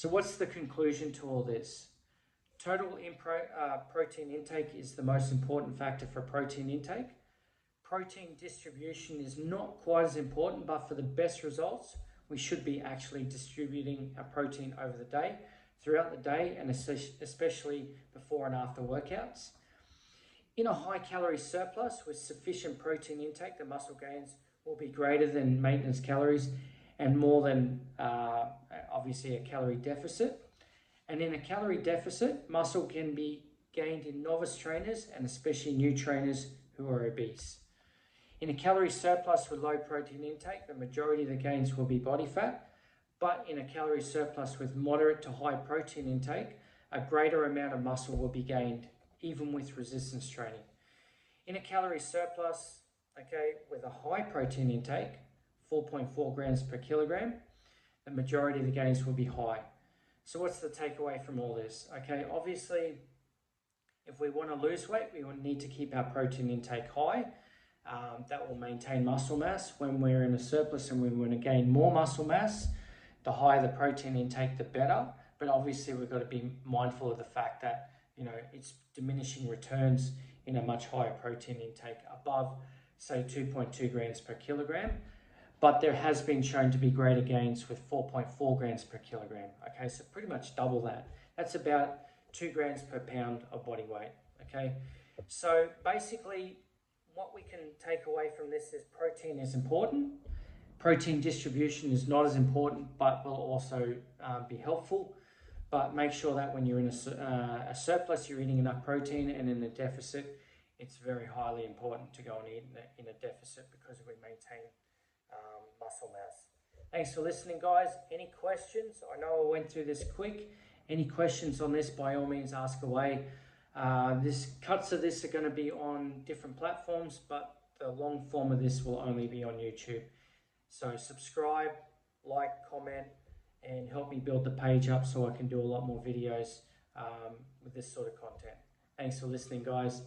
So what's the conclusion to all this? Total protein intake is the most important factor for protein intake. Protein distribution is not quite as important, but for the best results, we should be actually distributing our protein over the day, throughout the day, and especially before and after workouts. In a high calorie surplus with sufficient protein intake, the muscle gains will be greater than maintenance calories and more than obviously a calorie deficit. And in a calorie deficit, muscle can be gained in novice trainers and especially new trainers who are obese. In a calorie surplus with low protein intake, the majority of the gains will be body fat, but in a calorie surplus with moderate to high protein intake, a greater amount of muscle will be gained, even with resistance training. In a calorie surplus, with a high protein intake, 4.4 grams per kilogram, the majority of the gains will be high. So what's the takeaway from all this? Obviously, if we want to lose weight, we will need to keep our protein intake high. That will maintain muscle mass. When we're in a surplus and we want to gain more muscle mass, the higher the protein intake, the better. But obviously, we've got to be mindful of the fact that it's diminishing returns in a much higher protein intake above, say, 2.2 grams per kilogram. But there has been shown to be greater gains with 4.4 grams per kilogram. So pretty much double that. That's about 2 grams per pound of body weight. So basically, what we can take away from this is protein is important. Protein distribution is not as important, but will also be helpful. But make sure that when you're in a surplus, you're eating enough protein, and in a deficit, it's very highly important to go and eat in a deficit because we maintain muscle mass. Thanks for listening, guys. Any questions? I know I went through this quick. Any questions on this, by all means, ask away. Cuts of this are going to be on different platforms, but the long form of this will only be on YouTube. So subscribe, like, comment, and help me build the page up so I can do a lot more videos with this sort of content. Thanks for listening, guys.